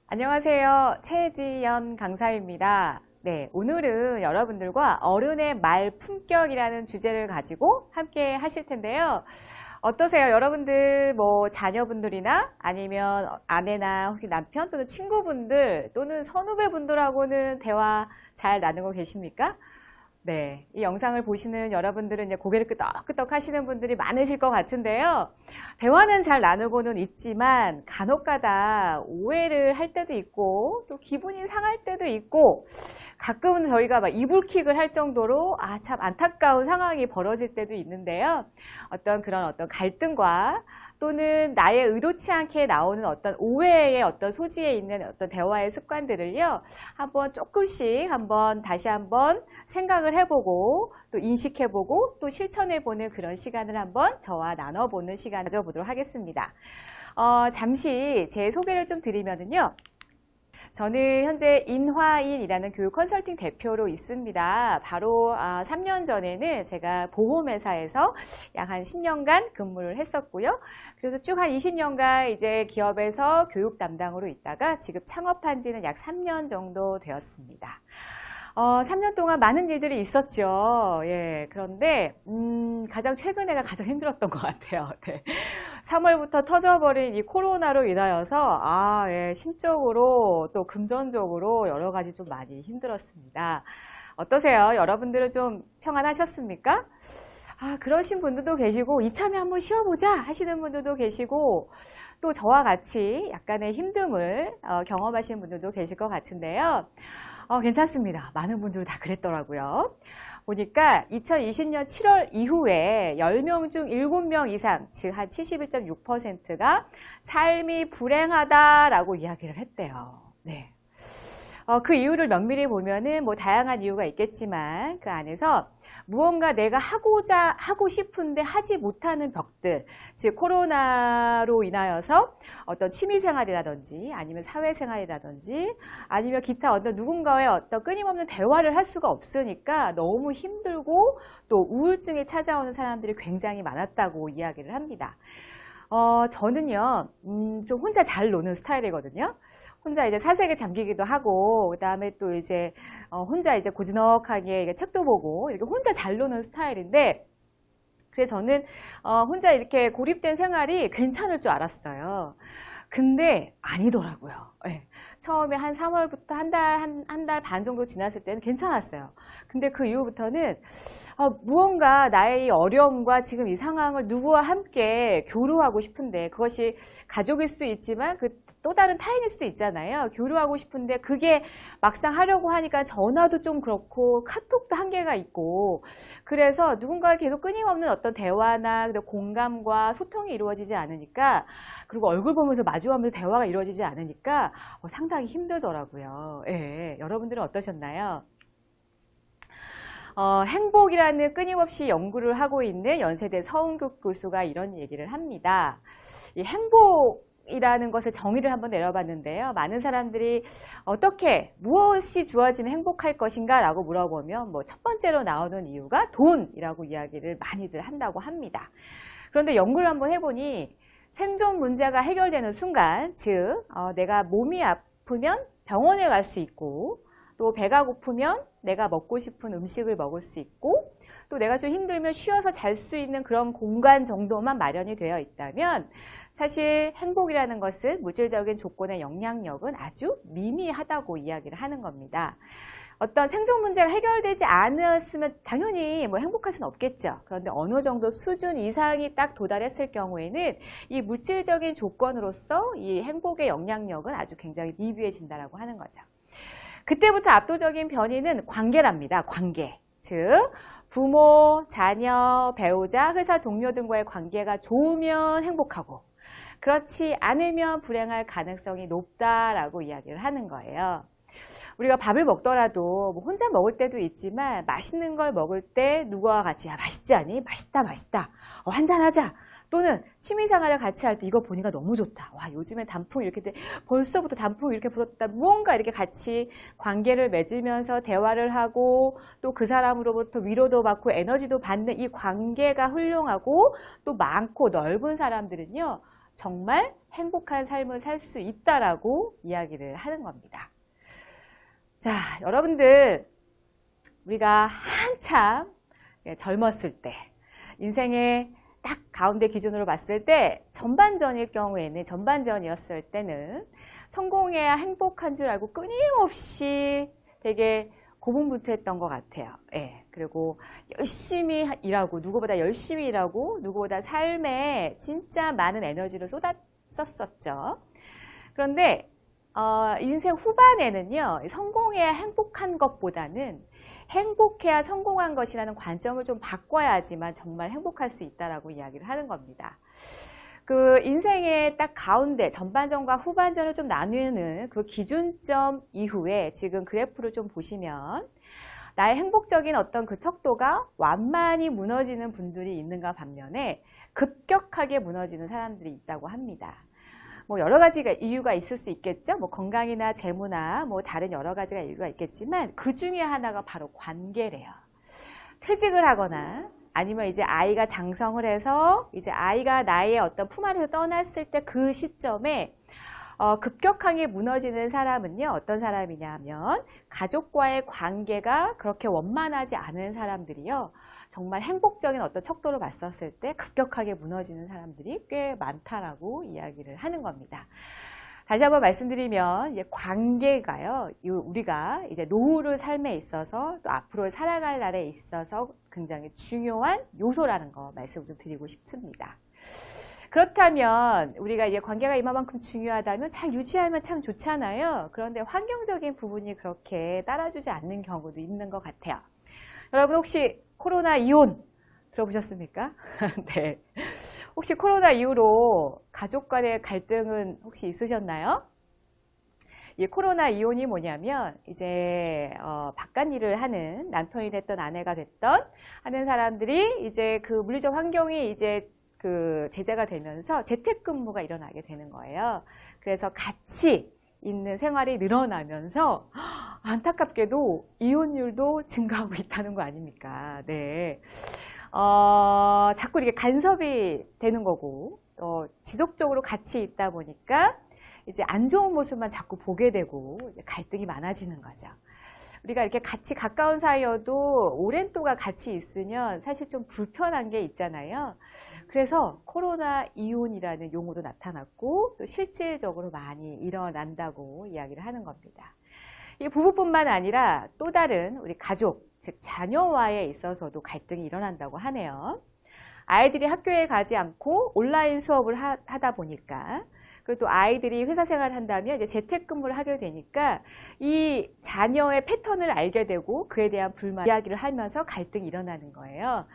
안녕하세요. 최지연 강사입니다. 네, 오늘은 여러분들과 어른의 말 품격이라는 주제를 가지고 함께 하실 텐데요. 어떠세요? 여러분들 자녀분들이나 아니면 아내나 혹시 남편 또는 친구분들 또는 선후배분들하고는 대화 잘 나누고 계십니까? 네, 이 영상을 보시는 여러분들은 이제 고개를 끄덕끄덕 하시는 분들이 많으실 것 같은데요. 대화는 잘 나누고는 있지만 간혹가다 오해를 할 때도 있고 또 기분이 상할 때도 있고 가끔은 저희가 막 이불킥을 할 정도로 참 안타까운 상황이 벌어질 때도 있는데요. 어떤 갈등과 또는 나의 의도치 않게 나오는 어떤 오해의 어떤 소지에 있는 어떤 대화의 습관들을요. 조금씩 다시 한번 생각을 해보고 또 인식해보고 또 실천해보는 그런 시간을 한번 저와 나눠보는 시간 가져보도록 하겠습니다. 잠시 제 소개를 좀 드리면은요. 저는 현재 인화인이라는 교육 컨설팅 대표로 있습니다. 바로 3년 전에는 제가 보험회사에서 약 한 10년간 근무를 했었고요. 그래서 쭉 한 20년간 이제 기업에서 교육 담당으로 있다가 지금 창업한 지는 약 3년 정도 되었습니다. 3년 동안 많은 일들이 있었죠. 예, 그런데 가장 최근에가 가장 힘들었던 것 같아요. 네. 3월부터 터져버린 이 코로나로 인하여서 심적으로 또 금전적으로 여러 가지 좀 많이 힘들었습니다. 어떠세요? 여러분들은 좀 평안하셨습니까? 그러신 분들도 계시고 이참에 한번 쉬어보자 하시는 분들도 계시고 또 저와 같이 약간의 힘듦을 경험하시는 분들도 계실 것 같은데요. 괜찮습니다. 많은 분들이 다 그랬더라고요. 보니까 2020년 7월 이후에 10명 중 7명 이상, 즉 한 71.6%가 삶이 불행하다라고 이야기를 했대요. 네. 그 이유를 면밀히 보면은 다양한 이유가 있겠지만 그 안에서 무언가 내가 하고 싶은데 하지 못하는 벽들, 즉 코로나로 인하여서 어떤 취미생활이라든지 아니면 사회생활이라든지 아니면 기타 어떤 누군가의 어떤 끊임없는 대화를 할 수가 없으니까 너무 힘들고 또 우울증이 찾아오는 사람들이 굉장히 많았다고 이야기를 합니다. 저는요, 좀 혼자 잘 노는 스타일이거든요. 혼자 이제 사색에 잠기기도 하고, 그 다음에 또 이제, 혼자 이제 고즈넉하게 책도 보고, 이렇게 혼자 잘 노는 스타일인데, 그래서 저는, 혼자 이렇게 고립된 생활이 괜찮을 줄 알았어요. 근데 아니더라고요. 네. 처음에 한 3월부터 한 달 반 정도 지났을 때는 괜찮았어요. 근데 그 이후부터는 무언가 나의 이 어려움과 지금 이 상황을 누구와 함께 교류하고 싶은데 그것이 가족일 수도 있지만 또 다른 타인일 수도 있잖아요. 교류하고 싶은데 그게 막상 하려고 하니까 전화도 좀 그렇고 카톡도 한계가 있고 그래서 누군가와 계속 끊임없는 어떤 대화나 공감과 소통이 이루어지지 않으니까 그리고 얼굴 보면서 마주하면서 대화가 이루어지지 않으니까 상당히 힘들더라고요. 예, 여러분들은 어떠셨나요? 행복이라는 끊임없이 연구를 하고 있는 연세대 서은국 교수가 이런 얘기를 합니다. 이 행복이라는 것을 정의를 한번 내려봤는데요. 많은 사람들이 무엇이 주어지면 행복할 것인가 라고 물어보면 첫 번째로 나오는 이유가 돈이라고 이야기를 많이들 한다고 합니다. 그런데 연구를 한번 해보니 생존 문제가 해결되는 순간, 즉 내가 몸이 아프면 병원에 갈 수 있고 또 배가 고프면 내가 먹고 싶은 음식을 먹을 수 있고 또 내가 좀 힘들면 쉬어서 잘 수 있는 그런 공간 정도만 마련이 되어 있다면 사실 행복이라는 것은 물질적인 조건의 영향력은 아주 미미하다고 이야기를 하는 겁니다. 어떤 생존 문제가 해결되지 않았으면 당연히 행복할 수는 없겠죠. 그런데 어느 정도 수준 이상이 딱 도달했을 경우에는 이 물질적인 조건으로서 이 행복의 영향력은 아주 굉장히 미비해진다라고 하는 거죠. 그때부터 압도적인 변이는 관계랍니다. 관계. 즉 부모, 자녀, 배우자, 회사 동료 등과의 관계가 좋으면 행복하고 그렇지 않으면 불행할 가능성이 높다라고 이야기를 하는 거예요. 우리가 밥을 먹더라도 혼자 먹을 때도 있지만 맛있는 걸 먹을 때 누구와 같이 맛있지 않니? 맛있다 맛있다. 한잔하자. 또는 취미생활을 같이 할 때 이거 보니까 너무 좋다. 와 요즘에 단풍이 이렇게 벌써부터 단풍이 이렇게 불었다. 무언가 이렇게 같이 관계를 맺으면서 대화를 하고 또 그 사람으로부터 위로도 받고 에너지도 받는 이 관계가 훌륭하고 또 많고 넓은 사람들은요. 정말 행복한 삶을 살 수 있다라고 이야기를 하는 겁니다. 자, 여러분들, 우리가 한참 젊었을 때, 인생의 딱 가운데 기준으로 봤을 때 전반전이었을 때는 성공해야 행복한 줄 알고 끊임없이 되게 고분분투했던 것 같아요. 예. 그리고 열심히 일하고 누구보다 열심히 일하고 누구보다 삶에 진짜 많은 에너지를 쏟았었죠. 그런데 인생 후반에는요, 성공해야 행복한 것보다는 행복해야 성공한 것이라는 관점을 좀 바꿔야지만 정말 행복할 수 있다라고 이야기를 하는 겁니다. 그 인생의 딱 가운데 전반전과 후반전을 좀 나누는 그 기준점 이후에 지금 그래프를 좀 보시면 나의 행복적인 어떤 그 척도가 완만히 무너지는 분들이 있는가 반면에 급격하게 무너지는 사람들이 있다고 합니다. 뭐 여러 가지가 이유가 있을 수 있겠죠. 뭐 건강이나 재무나 뭐 다른 여러 가지가 이유가 있겠지만 그 중에 하나가 바로 관계래요. 퇴직을 하거나 아니면 이제 아이가 장성을 해서 이제 아이가 나의 어떤 품 안에서 떠났을 때 그 시점에 급격하게 무너지는 사람은요, 어떤 사람이냐면 가족과의 관계가 그렇게 원만하지 않은 사람들이요, 정말 행복적인 어떤 척도로 봤었을 때 급격하게 무너지는 사람들이 꽤 많다라고 이야기를 하는 겁니다. 다시 한번 말씀드리면 이제 관계가요, 우리가 이제 노후를 삶에 있어서 또 앞으로 살아갈 날에 있어서 굉장히 중요한 요소라는 거 말씀을 좀 드리고 싶습니다. 그렇다면 우리가 이제 관계가 이만큼 중요하다면 잘 유지하면 참 좋잖아요. 그런데 환경적인 부분이 그렇게 따라주지 않는 경우도 있는 것 같아요. 여러분 혹시 코로나 이혼 들어보셨습니까? 네. 혹시 코로나 이후로 가족 간의 갈등은 혹시 있으셨나요? 이 코로나 이혼이 뭐냐면 이제 바깥 일을 하는 남편이 됐던 아내가 됐던 하는 사람들이 이제 그 물리적 환경이 이제 그 제재가 되면서 재택근무가 일어나게 되는 거예요. 그래서 같이 있는 생활이 늘어나면서 안타깝게도 이혼율도 증가하고 있다는 거 아닙니까? 네. 자꾸 이렇게 간섭이 되는 거고, 지속적으로 같이 있다 보니까 이제 안 좋은 모습만 자꾸 보게 되고 이제 갈등이 많아지는 거죠. 우리가 이렇게 같이 가까운 사이여도 오랜 동안 같이 있으면 사실 좀 불편한 게 있잖아요. 그래서 코로나 이혼이라는 용어도 나타났고 또 실질적으로 많이 일어난다고 이야기를 하는 겁니다. 이 부부뿐만 아니라 또 다른 우리 가족, 즉 자녀와에 있어서도 갈등이 일어난다고 하네요. 아이들이 학교에 가지 않고 온라인 수업을 하다 보니까, 그리고 또 아이들이 회사 생활을 한다면 이제 재택근무를 하게 되니까 이 자녀의 패턴을 알게 되고 그에 대한 불만 이야기를 하면서 갈등이 일어나는 거예요.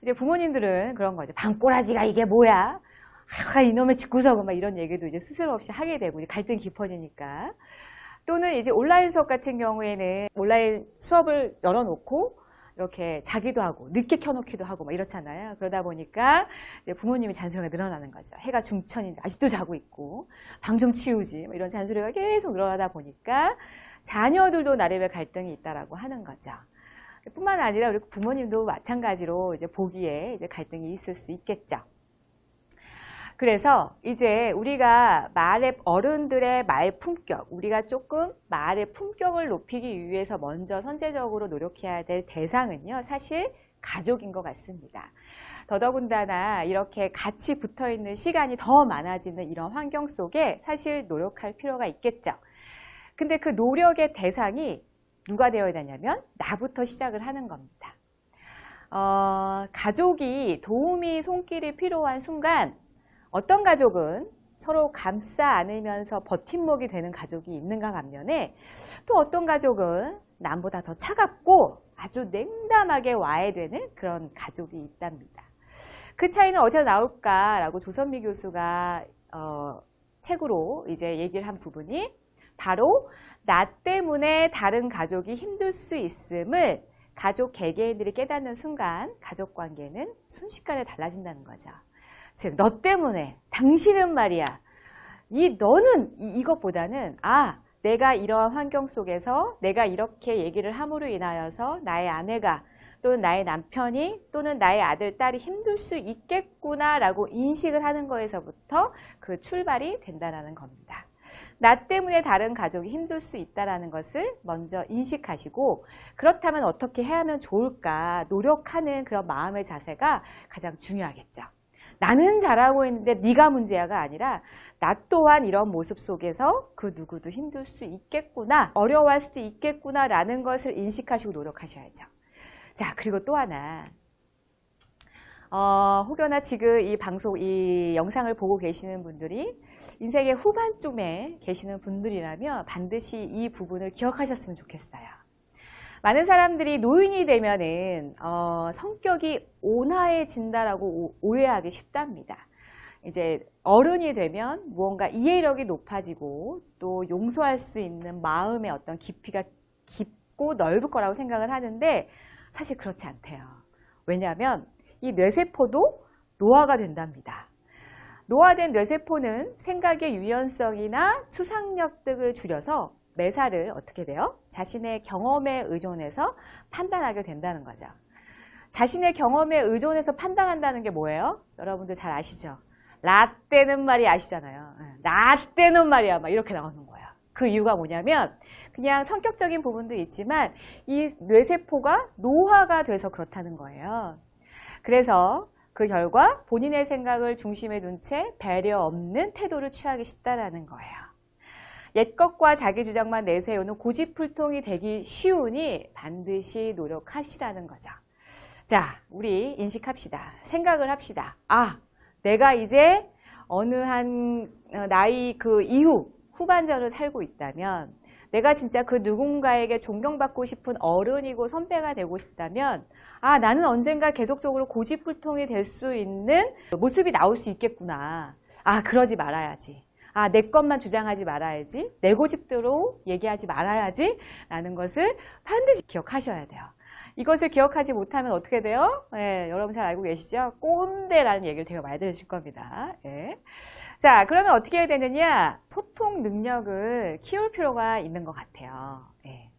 이제 부모님들은 그런 거죠. 방꼬라지가 이게 뭐야? 이놈의 집구석은 막 이런 얘기도 이제 스스로 없이 하게 되고 이제 갈등이 깊어지니까. 또는 이제 온라인 수업 같은 경우에는 온라인 수업을 열어놓고 이렇게 자기도 하고 늦게 켜놓기도 하고 막 이렇잖아요. 그러다 보니까 이제 부모님이 잔소리가 늘어나는 거죠. 해가 중천인데 아직도 자고 있고 방 좀 치우지 뭐 이런 잔소리가 계속 늘어나다 보니까 자녀들도 나름의 갈등이 있다라고 하는 거죠. 뿐만 아니라 우리 부모님도 마찬가지로 이제 보기에 이제 갈등이 있을 수 있겠죠. 그래서 이제 우리가 어른들의 말 품격, 우리가 조금 말의 품격을 높이기 위해서 먼저 선제적으로 노력해야 될 대상은요, 사실 가족인 것 같습니다. 더더군다나 이렇게 같이 붙어 있는 시간이 더 많아지는 이런 환경 속에 사실 노력할 필요가 있겠죠. 근데 그 노력의 대상이 누가 되어야 되냐면 나부터 시작을 하는 겁니다. 가족이 도움이 손길이 필요한 순간 어떤 가족은 서로 감싸 안으면서 버팀목이 되는 가족이 있는가 반면에 또 어떤 가족은 남보다 더 차갑고 아주 냉담하게 와해되는 그런 가족이 있답니다. 그 차이는 어디서 나올까라고 조선미 교수가 책으로 이제 얘기를 한 부분이 바로 나 때문에 다른 가족이 힘들 수 있음을 가족 개개인들이 깨닫는 순간 가족 관계는 순식간에 달라진다는 거죠. 즉, 너 때문에, 당신은 말이야. 너는 이것보다는, 내가 이러한 환경 속에서 내가 이렇게 얘기를 함으로 인하여서 나의 아내가 또는 나의 남편이 또는 나의 아들, 딸이 힘들 수 있겠구나라고 인식을 하는 거에서부터 그 출발이 된다는 겁니다. 나 때문에 다른 가족이 힘들 수 있다는 것을 먼저 인식하시고 그렇다면 어떻게 해야 하면 좋을까 노력하는 그런 마음의 자세가 가장 중요하겠죠. 나는 잘하고 있는데 네가 문제야가 아니라 나 또한 이런 모습 속에서 그 누구도 힘들 수 있겠구나, 어려워할 수도 있겠구나라는 것을 인식하시고 노력하셔야죠. 자, 그리고 또 하나. 혹여나 지금 이 방송, 이 영상을 보고 계시는 분들이 인생의 후반쯤에 계시는 분들이라면 반드시 이 부분을 기억하셨으면 좋겠어요. 많은 사람들이 노인이 되면은 성격이 온화해진다라고 오해하기 쉽답니다. 이제 어른이 되면 무언가 이해력이 높아지고 또 용서할 수 있는 마음의 어떤 깊이가 깊고 넓을 거라고 생각을 하는데 사실 그렇지 않대요. 왜냐하면 이 뇌세포도 노화가 된답니다. 노화된 뇌세포는 생각의 유연성이나 추상력 등을 줄여서 매사를 어떻게 돼요? 자신의 경험에 의존해서 판단하게 된다는 거죠. 자신의 경험에 의존해서 판단한다는 게 뭐예요? 여러분들 잘 아시죠? 라떼는 말이 아시잖아요. 라떼는 말이야 막 이렇게 나오는 거예요. 그 이유가 뭐냐면 그냥 성격적인 부분도 있지만 이 뇌세포가 노화가 돼서 그렇다는 거예요. 그래서 그 결과 본인의 생각을 중심에 둔 채 배려 없는 태도를 취하기 쉽다라는 거예요. 옛것과 자기 주장만 내세우는 고집불통이 되기 쉬우니 반드시 노력하시라는 거죠. 자, 우리 인식합시다. 생각을 합시다. 아, 내가 이제 어느 한 나이 그 이후 후반전을 살고 있다면 내가 진짜 그 누군가에게 존경받고 싶은 어른이고 선배가 되고 싶다면 아, 나는 언젠가 계속적으로 고집불통이 될 수 있는 모습이 나올 수 있겠구나. 아, 그러지 말아야지. 아, 내 것만 주장하지 말아야지. 내 고집대로 얘기하지 말아야지. 라는 것을 반드시 기억하셔야 돼요. 이것을 기억하지 못하면 어떻게 돼요? 예, 여러분 잘 알고 계시죠? 꼰대라는 얘기를 되게 많이 들으실 겁니다. 예. 자, 그러면 어떻게 해야 되느냐? 소통 능력을 키울 필요가 있는 것 같아요. 예.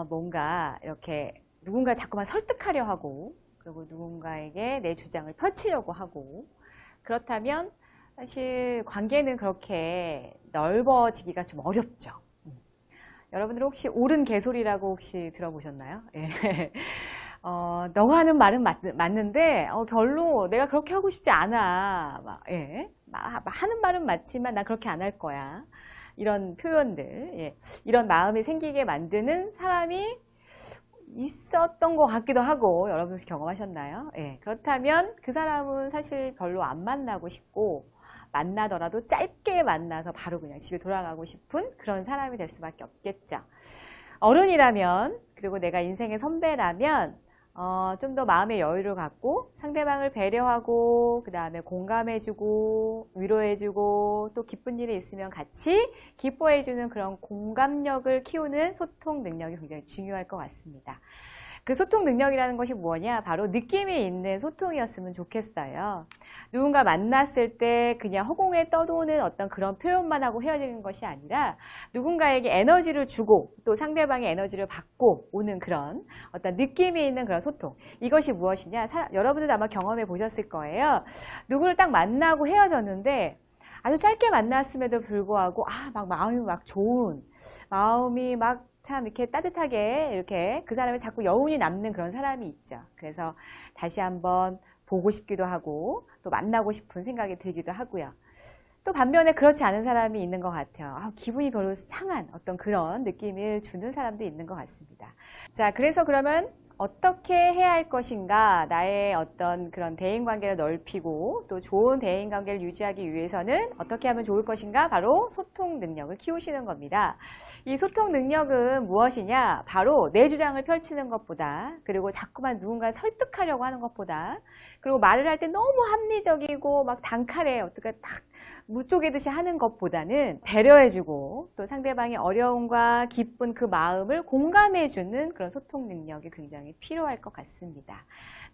뭔가 이렇게 누군가 자꾸만 설득하려 하고 그리고 누군가에게 내 주장을 펼치려고 하고 그렇다면 사실 관계는 그렇게 넓어지기가 좀 어렵죠. 여러분들 혹시 옳은 개소리라고 혹시 들어보셨나요? 예. 너가 하는 말은 맞는데 별로 내가 그렇게 하고 싶지 않아. 예. 하는 말은 맞지만 난 그렇게 안 할 거야. 이런 표현들, 예. 이런 마음이 생기게 만드는 사람이 있었던 것 같기도 하고 여러분 혹시 경험하셨나요? 예. 그렇다면 그 사람은 사실 별로 안 만나고 싶고 만나더라도 짧게 만나서 바로 그냥 집에 돌아가고 싶은 그런 사람이 될 수밖에 없겠죠. 어른이라면 그리고 내가 인생의 선배라면 좀 더 마음의 여유를 갖고 상대방을 배려하고 그 다음에 공감해주고 위로해주고 또 기쁜 일이 있으면 같이 기뻐해주는 그런 공감력을 키우는 소통 능력이 굉장히 중요할 것 같습니다. 그 소통 능력이라는 것이 뭐냐? 바로 느낌이 있는 소통이었으면 좋겠어요. 누군가 만났을 때 그냥 허공에 떠도는 어떤 그런 표현만 하고 헤어지는 것이 아니라 누군가에게 에너지를 주고 또 상대방의 에너지를 받고 오는 그런 어떤 느낌이 있는 그런 소통. 이것이 무엇이냐? 여러분들도 아마 경험해 보셨을 거예요. 누구를 딱 만나고 헤어졌는데 아주 짧게 만났음에도 불구하고 막 마음이 막 좋은, 마음이 막 참 이렇게 따뜻하게 이렇게 그 사람이 자꾸 여운이 남는 그런 사람이 있죠. 그래서 다시 한번 보고 싶기도 하고 또 만나고 싶은 생각이 들기도 하고요. 또 반면에 그렇지 않은 사람이 있는 것 같아요. 기분이 별로 상한 어떤 그런 느낌을 주는 사람도 있는 것 같습니다. 자, 그래서 그러면 어떻게 해야 할 것인가? 나의 어떤 그런 대인관계를 넓히고 또 좋은 대인관계를 유지하기 위해서는 어떻게 하면 좋을 것인가? 바로 소통 능력을 키우시는 겁니다. 이 소통 능력은 무엇이냐? 바로 내 주장을 펼치는 것보다 그리고 자꾸만 누군가를 설득하려고 하는 것보다 그리고 말을 할 때 너무 합리적이고 막 단칼에 어떻게 탁 무쪼개듯이 하는 것보다는 배려해주고 또 상대방의 어려움과 기쁜 그 마음을 공감해주는 그런 소통 능력이 굉장히 필요할 것 같습니다.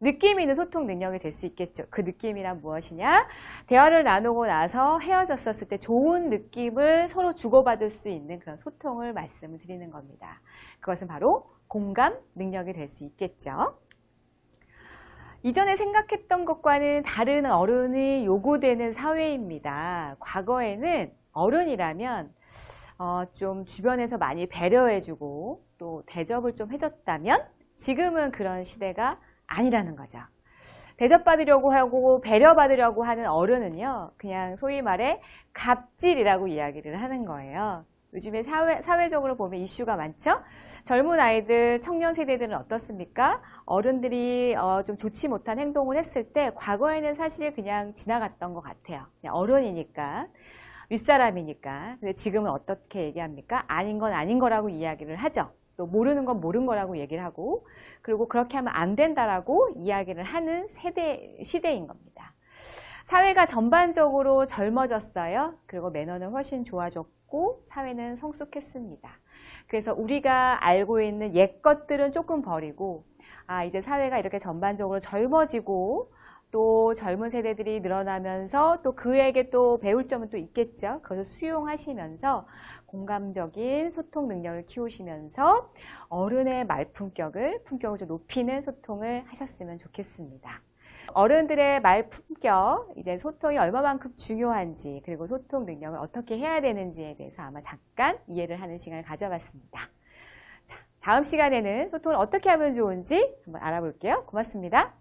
느낌 있는 소통 능력이 될 수 있겠죠. 그 느낌이란 무엇이냐? 대화를 나누고 나서 헤어졌었을 때 좋은 느낌을 서로 주고받을 수 있는 그런 소통을 말씀을 드리는 겁니다. 그것은 바로 공감 능력이 될 수 있겠죠. 이전에 생각했던 것과는 다른 어른이 요구되는 사회입니다. 과거에는 어른이라면 좀 주변에서 많이 배려해주고 또 대접을 좀 해줬다면 지금은 그런 시대가 아니라는 거죠. 대접받으려고 하고 배려받으려고 하는 어른은요, 그냥 소위 말해 갑질이라고 이야기를 하는 거예요. 요즘에 사회적으로 보면 이슈가 많죠? 젊은 아이들, 청년 세대들은 어떻습니까? 어른들이 좀 좋지 못한 행동을 했을 때 과거에는 사실 그냥 지나갔던 것 같아요. 그냥 어른이니까, 윗사람이니까. 근데 지금은 어떻게 얘기합니까? 아닌 건 아닌 거라고 이야기를 하죠. 또 모르는 건 모르는 거라고 얘기를 하고, 그리고 그렇게 하면 안 된다라고 이야기를 하는 시대인 겁니다. 사회가 전반적으로 젊어졌어요. 그리고 매너는 훨씬 좋아졌고 사회는 성숙했습니다. 그래서 우리가 알고 있는 옛 것들은 조금 버리고 이제 사회가 이렇게 전반적으로 젊어지고 또 젊은 세대들이 늘어나면서 또 그에게 또 배울 점은 또 있겠죠. 그것을 수용하시면서 공감적인 소통 능력을 키우시면서 어른의 품격을 좀 높이는 소통을 하셨으면 좋겠습니다. 어른들의 말 품격, 이제 소통이 얼마만큼 중요한지, 그리고 소통 능력을 어떻게 해야 되는지에 대해서 아마 잠깐 이해를 하는 시간을 가져봤습니다. 자, 다음 시간에는 소통을 어떻게 하면 좋은지 한번 알아볼게요. 고맙습니다.